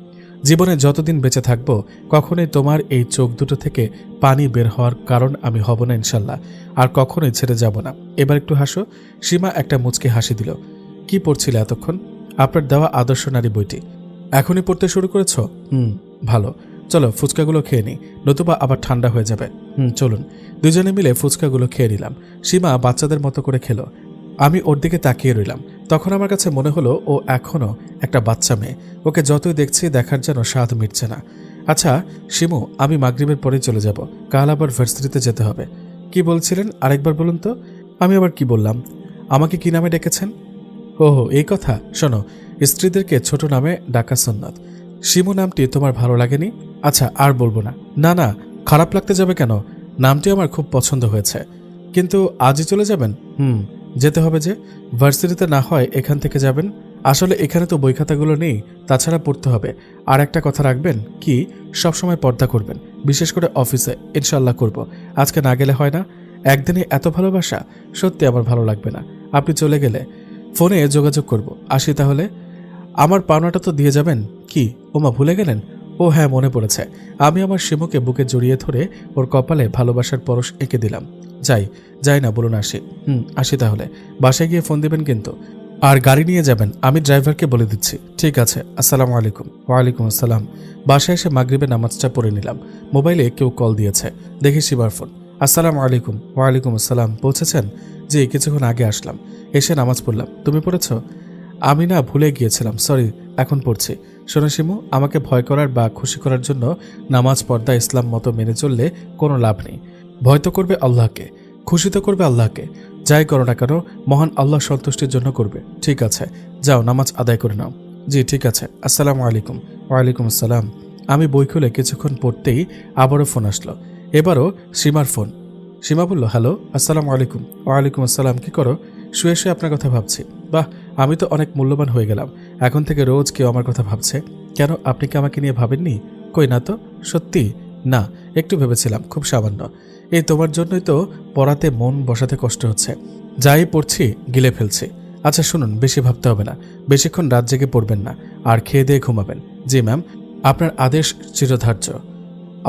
জীবনে যতদিন বেঁচে থাকবো কখনোই তোমার এই চোখ দুটো থেকে পানি বের হওয়ার কারণ আমি হব না ইনশাল্লাহ। আর কখনোই ছেড়ে যাব না। এবার একটু হাসো। সীমা একটা মুচকে হাসি দিল। কি পড়ছিলে এতক্ষণ? আপনার দেওয়া আদর্শ নারী বইটি। এখনই পড়তে শুরু করেছ? ভালো। চলো ফুচকাগুলো খেয়ে নিই, নতুবা আবার ঠান্ডা হয়ে যাবে। চলুন। দুজনে মিলে ফুচকাগুলো খেয়ে নিলাম। সীমা বাচ্চাদের মতো করে খেলো। আমি ওর দিকে তাকিয়ে রইলাম। তখন আমার কাছে মনে হলো ও এখনো একটা বাচ্চা মেয়ে। ওকে যতই দেখছি দেখার যেন স্বাদ মিটছে না। আচ্ছা শিমু, আমি মাগরিবের পরেই চলে যাব। কাল আবার ভার্সিটিতে যেতে হবে। কি বলছিলেন আরেকবার বলুন তো? আমি আবার কি বললাম? আমাকে কি নামে ডেকেছেন? ওহো, এই কথা। শোনো, স্ত্রীদেরকে ছোট নামে ডাকা সুন্নাত। শিমু নামটি তোমার ভালো লাগেনি? আচ্ছা, আর বলবো না। না না, খারাপ লাগতে যাবে কেন? নামটি আমার খুব পছন্দ হয়েছে। কিন্তু আজই চলে যাবেন? যেতে হবে যে। ভার্সিটিতে না হয় এখান থেকে যাবেন? আসলে এখানে তো বই খাতাগুলো নেই, তাছাড়া পড়তে হবে। আর একটা কথা রাখবেন কি, সবসময় পর্দা করবেন, বিশেষ করে অফিসে। ইনশাল্লাহ করব। আজকে না গেলে হয় না? একদিনে এত ভালোবাসা সত্যি আমার ভালো লাগবে না। আপনি চলে গেলে ফোনে যোগাযোগ করব। আসি তাহলে। আমার পাওনাটা তো দিয়ে যাবেন। কি ওমা, ভুলে গেলেন? ও হ্যাঁ, মনে পড়েছে। আমি আমার শিমুকে বুকে জড়িয়ে ধরে ওর কপালে ভালোবাসার পরশ এঁকে দিলাম। যাই না বলুন আসি। আসি তাহলে। বাসায় গিয়ে ফোন দিবেন কিন্তু। আর গাড়ি নিয়ে যাবেন, আমি ড্রাইভারকে বলে দিচ্ছি। ঠিক আছে, আসসালামু আলাইকুম। ওয়ালাইকুম আসসালাম। বাসায় এসে মাগরিবের নামাজটা পড়ে নিলাম। মোবাইলে কেউ কল দিয়েছে, দেখি শিবার ফোন। আসসালামু আলাইকুম। ওয়ালাইকুম আসসালাম। পৌঁছেছেন? জি, কিছুক্ষণ আগে আসলাম, এসে নামাজ পড়লাম। তুমি পড়েছ? আমি না, ভুলে গিয়েছিলাম, সরি, এখন পড়ছি। শোনো শিমু, আমাকে ভয় করার বা খুশি করার জন্য নামাজ পর্দা ইসলাম মতো মেনে চললে কোনো লাভ নেই। ভয় তো করবে আল্লাহকে, খুশি তো করবে আল্লাহকে। যাই করো না কেন মহান আল্লাহ সন্তুষ্টির জন্য করবে। ঠিক আছে, যাও নামাজ আদায় করে নাও। জি ঠিক আছে, আসসালামু আলাইকুম। ওয়ালাইকুম আসসালাম। আমি বই খুলে কিছুক্ষণ পড়তেই আবারও ফোন আসলো। এবারও সীমার ফোন। সীমা বলল, হ্যালো, আসসালামু আলাইকুম। ওয়ালাইকুম আসসালাম। কি করো? শুয়ে শুয়ে আপনার কথা ভাবছি। বাহ, আমি তো অনেক মূল্যবান হয়ে গেলাম। এখন থেকে রোজ কেউ আমার কথা ভাবছে। কেন, আপনি কি আমাকে নিয়ে ভাবেননি? কই না তো। সত্যি না, একটু ভেবেছিলাম, খুব সামান্য। এই তোমার জন্যই তো পড়াতে মন বসাতে কষ্ট হচ্ছে। যাই পড়ছি গিলে ফেলছি। আচ্ছা শুনুন, বেশি ভাবতে হবে না, বেশিক্ষণ রাত জেগে পড়বেন না, আর খেয়ে দিয়ে ঘুমাবেন। জি ম্যাম, আপনার আদেশ চিরধার্য।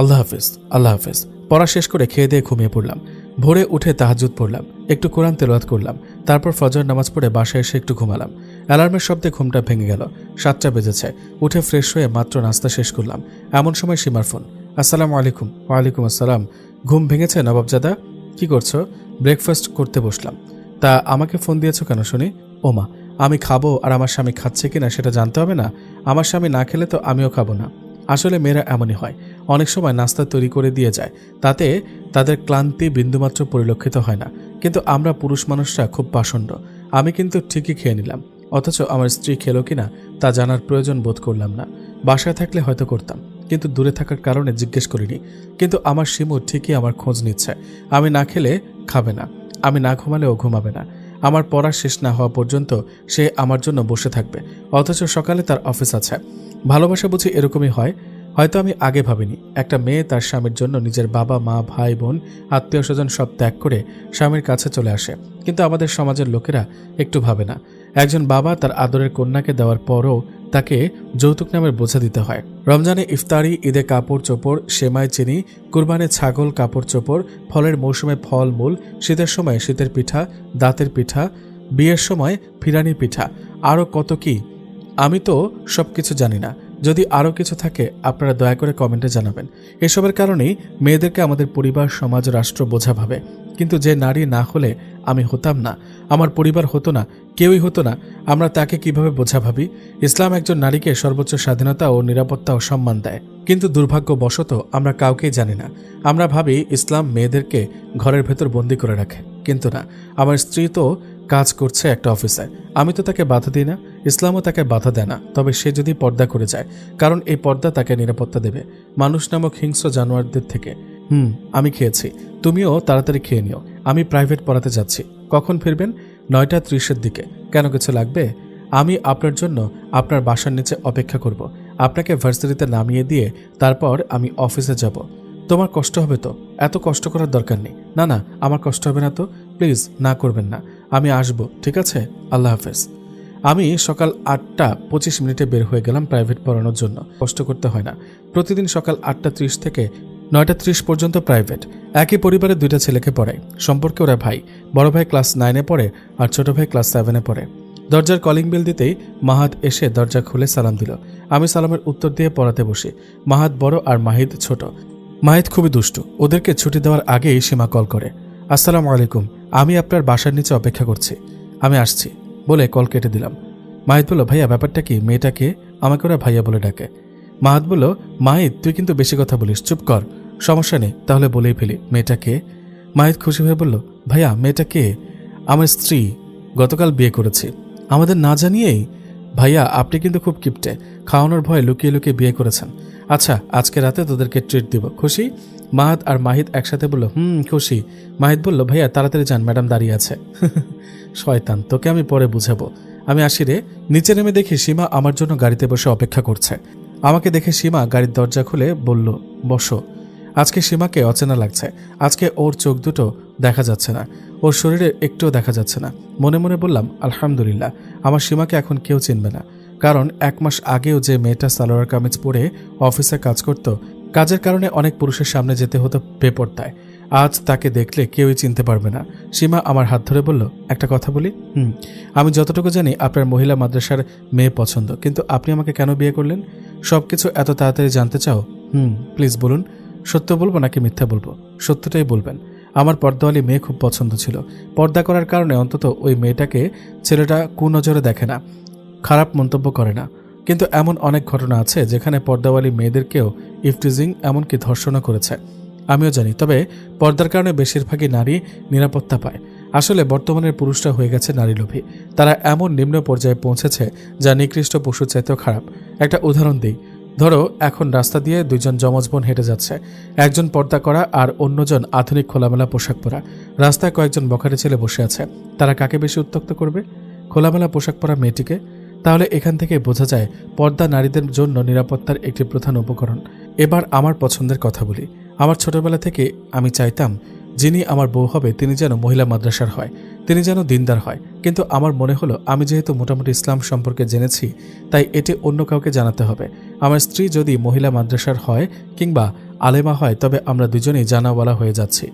আল্লাহ হাফিজ। আল্লাহ হাফিজ। পড়া শেষ করে খেয়ে দিয়ে ঘুমিয়ে পড়লাম। ভোরে উঠে তাহাজ্জুদ পড়লাম, একটু কোরআন তেলাওয়াত করলাম, তারপর ফজর নামাজ পড়ে বাসায় এসে একটু ঘুমালাম। অ্যালার্মের শব্দে ঘুমটা ভেঙে গেল। 7টা বেজেছে। উঠে ফ্রেশ হয়ে মাত্র নাস্তা শেষ করলাম, এমন সময় সীমার ফোন। আসসালামু আলাইকুম। ওয়ালাইকুম আসসালাম। ঘুম ভেঙেছে নবাবজাদা? কি করছো? ব্রেকফাস্ট করতে বসলাম। তা আমাকে ফোন দিয়েছো কেন শুনি? ওমা, আমি খাবো আর আমার স্বামী খাচ্ছে কিনা সেটা জানতে হবে না? আমার স্বামী না খেলে তো আমিও খাবো না। আসলে মেয়েরা এমনই হয়, অনেক সময় নাস্তা তৈরি করে দিয়ে যায়, তাতে তাদের ক্লান্তি বিন্দুমাত্র পরিলক্ষিত হয় না। কিন্তু আমরা পুরুষ মানুষরা খুব পাষণ্ড। আমি কিন্তু ঠিকই খেয়ে নিলাম, অথচ আমার স্ত্রী খেলো কিনা তা জানার প্রয়োজন বোধ করলাম না। বাসায় থাকলে হয়তো করতাম, কিন্তু দূরে থাকার কারণে জিজ্ঞেস করিনি। কিন্তু আমার শিমু ঠিকই আমার খোঁজ নিচ্ছে। আমি না খেলে খাবে না, আমি না ঘুমালেও ঘুমাবে না। আমার পড়া শেষ না হওয়া পর্যন্ত সে আমার জন্য বসে থাকবে, অথচ সকালে তার অফিস আছে। ভালোবাসা বুঝি এরকমই হয়? হয়তো আমি আগে ভাবিনি একটা মেয়ে তার স্বামীর জন্য নিজের বাবা মা ভাই বোন আত্মীয় স্বজন সব ত্যাগ করে স্বামীর কাছে চলে আসে, কিন্তু আমাদের সমাজের লোকেরা একটু ভাবে না। একজন বাবা তার আদরের কন্যাকে দেওয়ার পরও তাকে যৌতুক নামের বোঝা দিতে হয়। রমজানে ইফতারি, ঈদে কাপড় চোপড়, সেমাই চিনি, কুরবানে ছাগল, কাপড় চোপড়, ফলের মৌসুমে ফল মূল, শীতের সময় শীতের পিঠা, দাঁতের পিঠা, বিয়ের সময় ফিরানি পিঠা, আরও কত কি। আমি তো সব কিছু জানি না। যদি আরও কিছু থাকে আপনারা দয়া করে কমেন্টে জানাবেন। এসবের কারণেই মেয়েদেরকে আমাদের পরিবার, সমাজ, রাষ্ট্র বোঝা ভাবে। কিন্তু যে নারী না হলে আমি হতাম না, আমার পরিবার হতো না, কেউই হতো না, আমরা তাকে কিভাবে বোঝা ভাবি? ইসলাম একজন নারীকে সর্বোচ্চ স্বাধীনতা ও নিরাপত্তা ও সম্মান দেয়, কিন্তু দুর্ভাগ্যবশত আমরা কাউকেই জানি না। আমরা ভাবি ইসলাম মেয়েদেরকে ঘরের ভেতর বন্দি করে রাখে, কিন্তু না। আমার স্ত্রী তো কাজ করছে একটা অফিসে, আমি তো তাকে বাধা দিই না, ইসলামও তাকে বাধা দেয় না, তবে সে যদি পর্দা করে যায়, কারণ এই পর্দা তাকে নিরাপত্তা দেবে মানুষ নামক হিংস্র জানোয়ারদের থেকে। আমি খেয়েছি, তুমিও তাড়াতাড়ি খেয়ে নিও। আমি প্রাইভেট পড়াতে যাচ্ছি। কখন ফিরবেন? 9:30-এর দিকে। কেন, কিছু লাগবে? আমি আপনার জন্য আপনার বাসার নিচে অপেক্ষা করব। আপনাকে ভার্সিটিতে নামিয়ে দিয়ে তারপর আমি অফিসে যাব। তোমার কষ্ট হবে তো? এত কষ্ট করার দরকার নেই। না না, আমার কষ্ট হবে না তো, প্লিজ না করবেন না। আমি আসব, ঠিক আছে? আল্লাহ হাফেজ। আমি সকাল 8:25 বের হয়ে গেলাম প্রাইভেট পড়ানোর জন্য। কষ্ট করতে হয় না। প্রতিদিন সকাল 8:30 থেকে 9:30 পর্যন্ত প্রাইভেট। একই পরিবারের 2টা ছেলেকে পড়াই। সম্পর্কে ওরা ভাই। বড় ভাই ক্লাস 9-এ পড়ে আর ছোট ভাই ক্লাস 7-এ পড়ে। দরজার কলিং বেল দিতেই মাহাত এসে দরজা খুলে সালাম দিল। আমি সালামের উত্তর দিয়ে পড়াতে বসি। মাহাত বড় আর মাহিদ ছোট। মাহিদ খুবই দুষ্টু। ওদেরকে ছুটি দেওয়ার আগেই সীমা কল করে, আসসালামু আলাইকুম, আমি আপনার বাসার নিচে অপেক্ষা করছি, আমি আসছি বলে কল কেটে দিলাম। মাহিদ বলল, ভাইয়া ব্যাপারটা কি? মেয়েটাকে? আমাকে ওরা ভাইয়া বলে ডাকে। মাহাত বলল, মাহিদ তুই কিন্তু বেশি কথা বলিস, চুপ কর। সমস্যা নেই, তাহলে বলেই ফেলি, মেয়েটা কে? মাহিদ খুশি হয়ে বলল, ভাইয়া মেয়েটা কে? আমার স্ত্রী, গতকাল বিয়ে করেছি। আমাদের না জানিয়েই? ভাইয়া আপনি কিন্তু খুব কিপটে, খাওয়ানোর ভয়ে লুকিয়ে লুকিয়ে বিয়ে করেছেন। আচ্ছা, আজকে রাতে তোদেরকে ট্রিট দিব, খুশি? মাহাত আর মাহিদ একসাথে বলল, খুশি। মাহিদ বলল, ভাইয়া তাড়াতাড়ি যান, ম্যাডাম দাঁড়িয়ে আছে। শয়তান, তোকে আমি পরে বুঝাবো। আমি আসি রে। নিচে নেমে দেখি সীমা আমার জন্য গাড়িতে বসে অপেক্ষা করছে। আমাকে দেখে সীমা গাড়ির দরজা খুলে বলল, বসো। আজকে সীমাকে অচেনা লাগছে। আজকে ওর চোখ দুটো দেখা যাচ্ছে না, ওর শরীরে একটুও দেখা যাচ্ছে না। মনে মনে বললাম, আলহামদুলিল্লাহ, আমার সীমাকে এখন কেউ চিনবে না। কারণ 1 মাস আগেও যে মেয়েটা সালোয়ার কামিজ পরে অফিসে কাজ করত, কাজের কারণে অনেক পুরুষের সামনে যেতে হতো বেপরদায়, আজ তাকে দেখলে কেউই চিনতে পারবে না। সীমা আমার হাত ধরে বলল, একটা কথা বলি? আমি যতটুকু জানি আপনার মহিলা মাদ্রাসার মেয়ে পছন্দ, কিন্তু আপনি আমাকে কেন বিয়ে করলেন? সবকিছু এত তাড়াতাড়ি জানতে চাও? প্লিজ বলুন, সত্য বলবো নাকি মিথ্যা বলবো? সত্যটাই বলবেন। আমার পর্দাওয়ালি মেয়ে খুব পছন্দ ছিল। পর্দা করার কারণে অন্তত ওই মেয়েটাকে ছেলেটা কুনজরে দেখে না, খারাপ মন্তব্য করে না। কিন্তু এমন অনেক ঘটনা আছে যেখানে পর্দাওয়ালি মেয়েদেরকেও ইফটিজিং, এমনকি ধর্ষণও করেছে। আমিও জানি, তবে পর্দার কারণে বেশিরভাগই নারী নিরাপত্তা পায়। আসলে বর্তমানের পুরুষরা হয়ে গেছে নারী লোভী। তারা এমন নিম্ন পর্যায়ে পৌঁছেছে যা নিকৃষ্ট পশুর চাইতেও খারাপ। একটা উদাহরণ দিই। ধরো, এখন রাস্তা দিয়ে 2জন যমজ বোন হেঁটে যাচ্ছে। একজন পর্দা করা আর অন্যজন আধুনিক খোলামেলা পোশাক পরা। রাস্তায় কয়েকজন বখাটে ছেলে বসে আছে। তারা কাকে বেশি উত্ত্যক্ত করবে? খোলামেলা পোশাক পরা মেয়েটিকে। তাহলে এখান থেকে বোঝা যায় পর্দা নারীদের জন্য নিরাপত্তার একটি প্রধান উপকরণ। এবার আমার পছন্দের কথা বলি। আমার ছোটবেলা থেকে আমি চাইতাম যিনি আমার বউ হবে তিনি যেন মহিলা মাদ্রাসার হয়, তিনি যেন দিনদার হয়। কিন্তু আমার মনে হলো আমি যেহেতু মোটামুটি ইসলাম সম্পর্কে জেনেছি, তাই এটি অন্য কাউকে জানাতে হবে। আমার স্ত্রী যদি মহিলা মাদ্রাসার হয় কিংবা আলেমা হয়, তবে আমরা দুজনেই জানাওয়ালা হয়ে যাচ্ছি।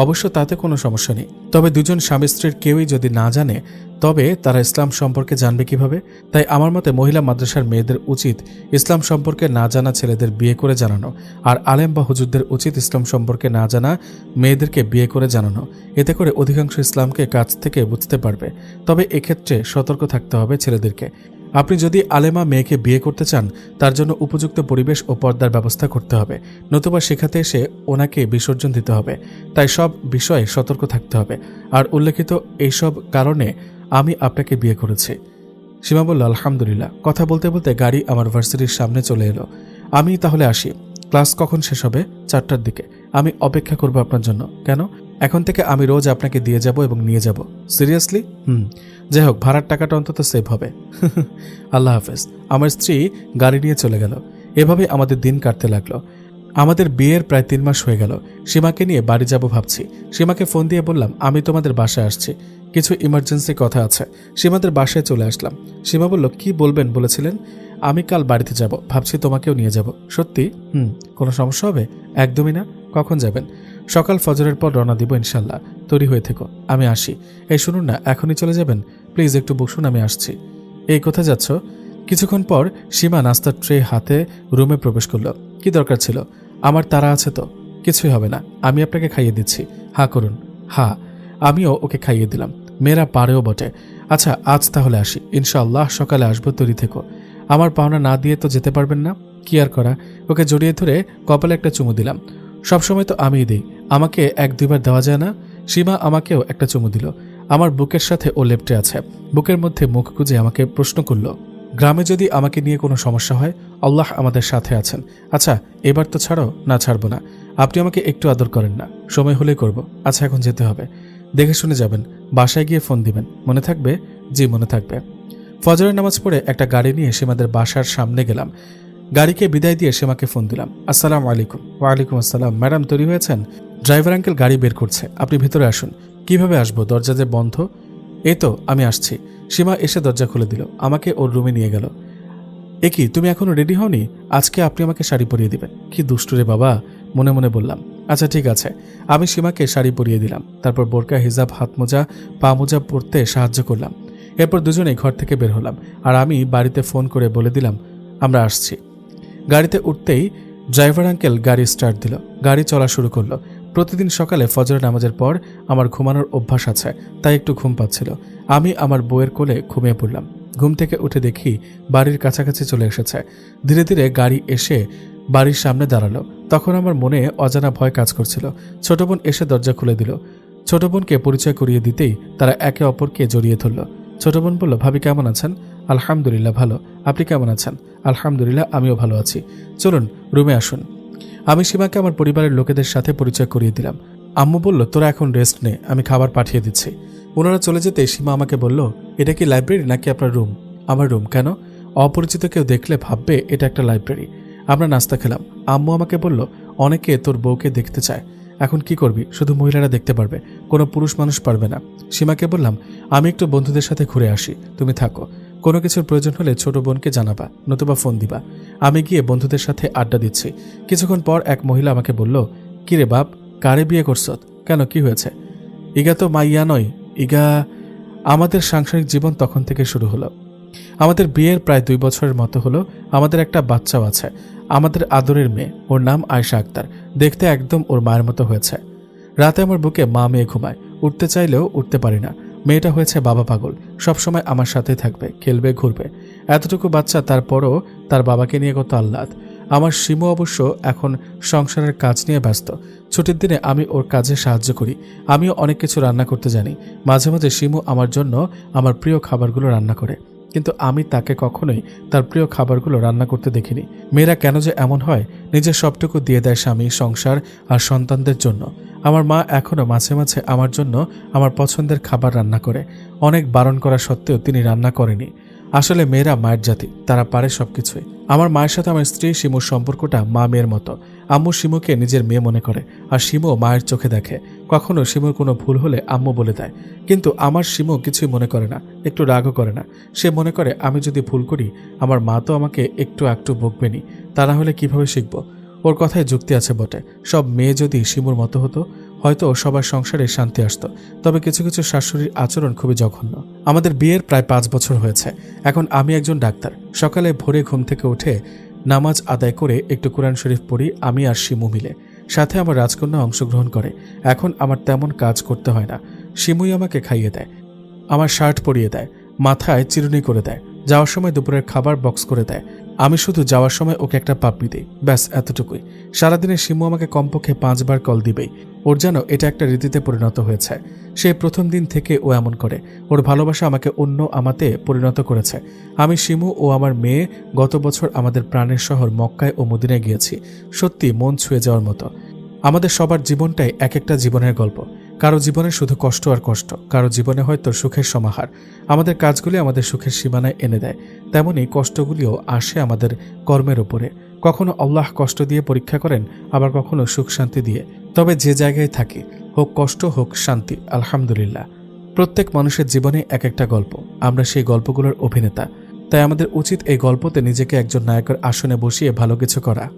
অবশ্য তাতে কোনো সমস্যা নেই। তবে দুজন স্বামী স্ত্রীর কেউই যদি না জানে, তবে তারা ইসলাম সম্পর্কে জানবে কিভাবে? তাই আমার মতে মহিলা মাদ্রাসার মেয়েদের উচিত ইসলাম সম্পর্কে না জানা ছেলেদের বিয়ে করে জানানো, আর আলেম বা হুজুরদের উচিত ইসলাম সম্পর্কে না জানা মেয়েদেরকে বিয়ে করে জানানো। এতে করে অধিকাংশ ইসলামকে কাছ থেকে বুঝতে পারবে। তবে এক্ষেত্রে সতর্ক থাকতে হবে ছেলেদেরকে। আপনি যদি আলেমা মেয়েকে বিয়ে করতে চান, তার জন্য উপযুক্ত পরিবেশ ও পর্দার ব্যবস্থা করতে হবে, নতুবা শেখাতে এসে ওনাকে বিসর্জন দিতে হবে। তাই সব বিষয়ে সতর্ক থাকতে হবে। আর উল্লেখিত এইসব কারণে আমি আপনাকে বিয়ে করেছি। সীমা বলল, আলহামদুলিল্লাহ। কথা বলতে বলতে গাড়ি আমার ভার্সিটির সামনে চলে এলো। আমি তাহলে আসি। ক্লাস কখন শেষ হবে? 4টার দিকে। আমি অপেক্ষা করব আপনার জন্য। কেন? এখন থেকে আমি রোজ আপনাকে দিয়ে যাব এবং নিয়ে যাব। সিরিয়াসলি? যাই হোক, ভাড়ার টাকাটা অন্তত সেভ হবে। আল্লাহ হাফেজ। আমার স্ত্রী গাড়ি নিয়ে চলে গেল। এভাবে আমাদের দিন কাটতে লাগলো। আমাদের বিয়ের প্রায় 3 মাস হয়ে গেল। সীমাকে নিয়ে বাড়ি যাব ভাবছি। সীমাকে ফোন দিয়ে বললাম, আমি তোমাদের বাসায় আসছি, কিছু ইমার্জেন্সি কথা আছে। সীমাদের বাসায় চলে আসলাম। সীমা বলল, কি বলবেন বলেছিলেন? আমি কাল বাড়িতে যাব, ভাবছি তোমাকেও নিয়ে যাব। সত্যি? কোনো সমস্যা হবে? একদমই না। কখন যাবেন? সকাল ফজরের পর রওনা দিব ইনশাল্লাহ। তৈরি হয়ে থেকো, আমি আসি। এই শুনুন না, এখনই চলে যাবেন? প্লিজ একটু বসুন, আমি আসছি। এই কোথায় যাচ্ছ? কিছুক্ষণ পর সীমা নাস্তার ট্রে হাতে রুমে প্রবেশ করল। কি দরকার ছিল? আমার তাড়া আছে তো। কিছুই হবে না, আমি আপনাকে খাইয়ে দিচ্ছি। হা করুন। হা। আমিও ওকে খাইয়ে দিলাম। মেয়েরা পারেও বটে। আচ্ছা, আজ তাহলে আসি। ইনশাআল্লাহ সকালে আসবো, তৈরি থেকো। আমার পাওনা না দিয়ে তো যেতে পারবেন না। কি আর করা। ওকে জড়িয়ে ধরে কপালে একটা চুমু দিলাম। সবসময় তো আমিই দিই, আমাকে 1-2 বার দেওয়া যায় না? সীমা আমাকেও একটা চুমু দিল। আমার বুকের সাথে ও লেপ্টে আছে। বুকের মধ্যে মুখ গুজে আমাকে প্রশ্ন করল, গ্রামে যদি আমাকে নিয়ে কোনো সমস্যা হয়? আল্লাহ আমাদের সাথে আছেন। আচ্ছা, এবার তো ছাড়ো। না, ছাড়বো না। আপনি আমাকে একটু আদর করেন না? সময় হলেই করব। আচ্ছা, এখন যেতে হবে। দেখে শুনে যাবেন। বাসায় গিয়ে ফোন দিবেন, মনে থাকবে? জি, মনে থাকবে। ফজরের নামাজ পড়ে একটা গাড়ি নিয়ে সীমাদের বাসার সামনে গেলাম। গাড়িকে বিদায় দিয়ে সীমাকে ফোন দিলাম। আসসালামু আলাইকুম। ওয়ালাইকুম আসসালাম। ম্যাডাম তৈরি হয়েছেন? ড্রাইভার আঙ্কেল গাড়ি বের করছে, আপনি ভেতরে আসুন। কিভাবে আসবো? দরজা যে বন্ধ। এই তো আমি আসছি। সীমা এসে দরজা খুলে দিল, আমাকে ওর রুমে নিয়ে গেল। এ কি, তুমি এখনো রেডি হওনি? আজকে আপনি আমাকে শাড়ি পরিয়ে দিবেন? কি দুষ্টু রে বাবা, মনে মনে বললাম। আচ্ছা ঠিক আছে। আমি সীমাকে শাড়ি পরিয়ে দিলাম। তারপর বোরকা, হিজাব, হাত মোজা, পা মোজা পরতে সাহায্য করলাম। এরপর দুজনেই ঘর থেকে বের হলাম। আর আমি বাড়িতে ফোন করে বলে দিলাম আমরা আসছি। গাড়িতে উঠতেই ড্রাইভার আঙ্কেল গাড়ি স্টার্ট দিল। গাড়ি চলা শুরু করলো। প্রতিদিন সকালে ফজরের নামাজের পর আমার ঘুমানোর অভ্যাস আছে, তাই একটু ঘুম পাচ্ছিল। আমি আমার বউয়ের কোলে ঘুমিয়ে পড়লাম। ঘুম থেকে উঠে দেখি বাড়ির কাছাকাছি চলে এসেছে। ধীরে ধীরে গাড়ি এসে বাড়ির সামনে দাঁড়ালো। তখন আমার মনে অজানা ভয় কাজ করছিল। ছোট বোন এসে দরজা খুলে দিল। ছোট বোনকে পরিচয় করিয়ে দিতেই তারা একে অপরকে জড়িয়ে ধরল। ছোট বোন বলল, ভাবি কেমন আছেন? আলহামদুলিল্লাহ ভালো। আপনি কেমন আছেন? আলহামদুলিল্লাহ, আমিও ভালো আছি। চলুন রুমে আসুন। আমি সীমাকে আমার পরিবারের লোকেদের সাথে পরিচয় করিয়ে দিলাম। আম্মু বলল, তোরা এখন রেস্ট নে, আমি খাবার পাঠিয়ে দিচ্ছি। ওনারা চলে যেতে সীমা আমাকে বলল, এটা কি লাইব্রেরি নাকি আপনার রুম? আমার রুম। কেন? অপরিচিত কেউ দেখলে ভাববে এটা একটা লাইব্রেরি। আমরা নাস্তা খেলাম। আম্মু আমাকে বলল, অনেকে তোর বউকে দেখতে চায়, এখন কি করবি? শুধু মহিলারা দেখতে পারবে, কোনো পুরুষ মানুষ পারবে না। সীমাকে বললাম, আমি একটু বন্ধুদের সাথে ঘুরে আসি, তুমি থাকো। কোনো কিছুর প্রয়োজন হলে ছোট বোনকে জানাবা, নতুবা ফোন দিবা। আমি গিয়ে বন্ধুদের সাথে আড্ডা দিচ্ছি। কিছুক্ষণ পর এক মহিলা আমাকে বলল, কিরে বাপ, কারে বিয়ে করছত? কেন, কি হয়েছে? ইগা তো মাইয়া নয়, ইগা। আমাদের সাংসারিক জীবন তখন থেকে শুরু হলো। আমাদের বিয়ের প্রায় 2 বছরের মতো হলো। আমাদের একটা বাচ্চাও আছে। আমাদের আদরের মেয়ে, ওর নাম আয়েশা আক্তার। দেখতে একদম ওর মায়ের মতো হয়েছে। রাতে আমার বুকে মা মেয়ে ঘুমায়, উঠতে চাইলেও উঠতে পারি না। মেয়েটা হয়েছে বাবা পাগল, সবসময় আমার সাথেই থাকবে, খেলবে, ঘুরবে। এতটুকু বাচ্চা, তারপরও তার বাবাকে নিয়ে কত আহ্লাদ। আমার শিমু অবশ্য এখন সংসারের কাজ নিয়ে ব্যস্ত। ছুটির দিনে আমি ওর কাজে সাহায্য করি। আমিও অনেক কিছু রান্না করতে জানি। মাঝে মাঝে শিমু আমার জন্য আমার প্রিয় খাবারগুলো রান্না করে, কিন্তু আমি তাকে কখনোই তার প্রিয় খাবারগুলো রান্না করতে দেখিনি। মেয়েরা কেন যে এমন হয়, নিজের সবটুকু দিয়ে দেয় স্বামী, সংসার আর সন্তানদের জন্য। আমার মা এখনও মাঝে মাঝে আমার জন্য আমার পছন্দের খাবার রান্না করে। অনেক বারণ করা সত্ত্বেও তিনি রান্না করেনি। আসলে মেয়েরা মায়ের জাতি, তারা পারে সবকিছুই। আমার মায়ের সাথে আমার স্ত্রী শিমুর সম্পর্কটা মা মেয়ের মতো। আম্মু শিমুকে নিজের মেয়ে মনে করে, আর শিমু মায়ের চোখে দেখে। কখনো শিমুর কোনো ভুল হলে আম্মু বলে দেয়, কিন্তু আমার শিমু কিছুই মনে করে না, একটু রাগও করে না। সে মনে করে আমি যদি ভুল করি আমার মা তো আমাকে একটু একটু বকবেনি, তা না হলে কিভাবে শিখব। ওর কথায় যুক্তি আছে বটে। সব মেয়ে যদি শিমুর মতো হতো, হয়তো সবার সংসারে শান্তি আসত। তবে কিছু কিছু শাশুড়ির আচরণ খুবই জঘন্য। আমাদের বিয়ের প্রায় 5 বছর হয়েছে। এখন আমি একজন ডাক্তার। সকালে ভোরে ঘুম থেকে উঠে নামাজ আদায় করে একটু কোরআন শরীফ পড়ি আমি আর শিমু মিলে। সাথে আমার রাজকন্যা অংশগ্রহণ করে। এখন আমার তেমন কাজ করতে হয় না। শিমুই আমাকে খাইয়ে দেয়, আমার শার্ট পরিয়ে দেয়, মাথায় চিরুনি করে দেয়, যাওয়ার সময় দুপুরের খাবার বক্স করে দেয়। আমি শুধু যাওয়ার সময় ওকে একটা পাপ্পি দিই, ব্যাস এতটুকুই। সারাদিনে শিমু আমাকে কমপক্ষে 5 বার কল দিবেই। ওর যেন এটা একটা রীতিতে পরিণত হয়েছে। সেই প্রথম দিন থেকে ও এমন করে। ওর ভালোবাসা আমাকে অন্য আমাতে পরিণত করেছে। আমি, শিমু ও আমার মেয়ে গত বছর আমাদের প্রাণের শহর মক্কায় ও মদিনায় গিয়েছি। সত্যি মন ছুঁয়ে যাওয়ার মতো। আমাদের সবার জীবনটাই এক একটা জীবনের গল্প। কারো জীবনে শুধু কষ্ট আর কষ্ট, কারো জীবনে হয়তো সুখের সমাহার। আমাদের কাজগুলি আমাদের সুখের সীমানায় এনে দেয়, তেমনি কষ্টগুলিও আসে আমাদের কর্মের উপরে। কখনো আল্লাহ কষ্ট দিয়ে পরীক্ষা করেন, আবার কখনো সুখ শান্তি দিয়ে। তবে যে জায়গায় থাকি, হোক কষ্ট হোক শান্তি, আলহামদুলিল্লাহ। প্রত্যেক মানুষের জীবনে এক একটা গল্প, আমরা সেই গল্পগুলোর অভিনেতা। তাই আমাদের উচিত এই গল্পতে নিজেকে একজন নায়কের আসনে বসিয়ে ভালো কিছু করা।